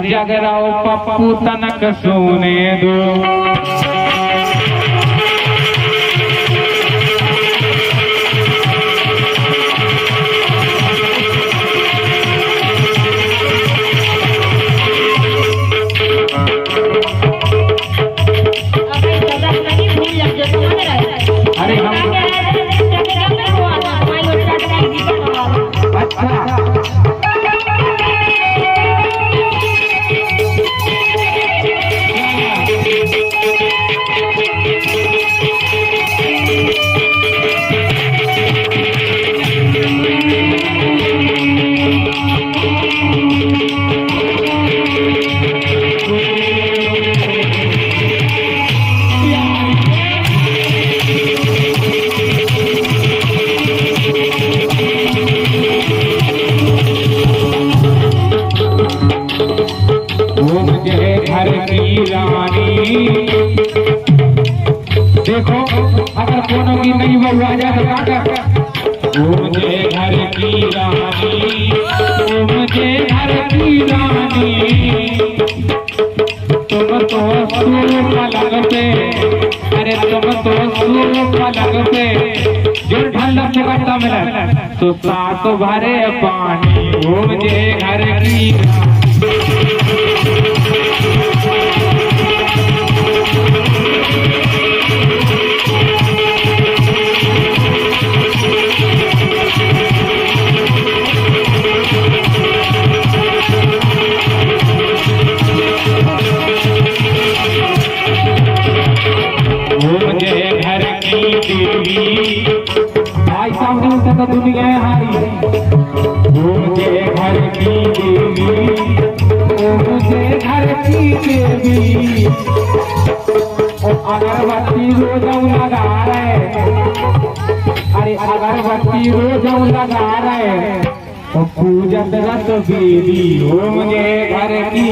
जगराओ पप्पू तनक सोने दो। अरे हम देखो अगर कोनो की नहीं बहू आ जाए तो काटा। ओ मुझे घर की रानी, ओ मुझे घर की रानी, तुम तो सूप पलंग पे, अरे तुम तो सूप पलंग पे जो ठंडक से करता मिला तो साथ भरे पानी। ओ मुझे घर की तो दुनिया हारी। वो मुझे घर की देवी, वो मुझे घर की देवी, अगरबत्ती रोज लगा रहे, अरे अगरबत्ती रोज लगा रहे तो पूजत रत बेबी। वो मुझे घर की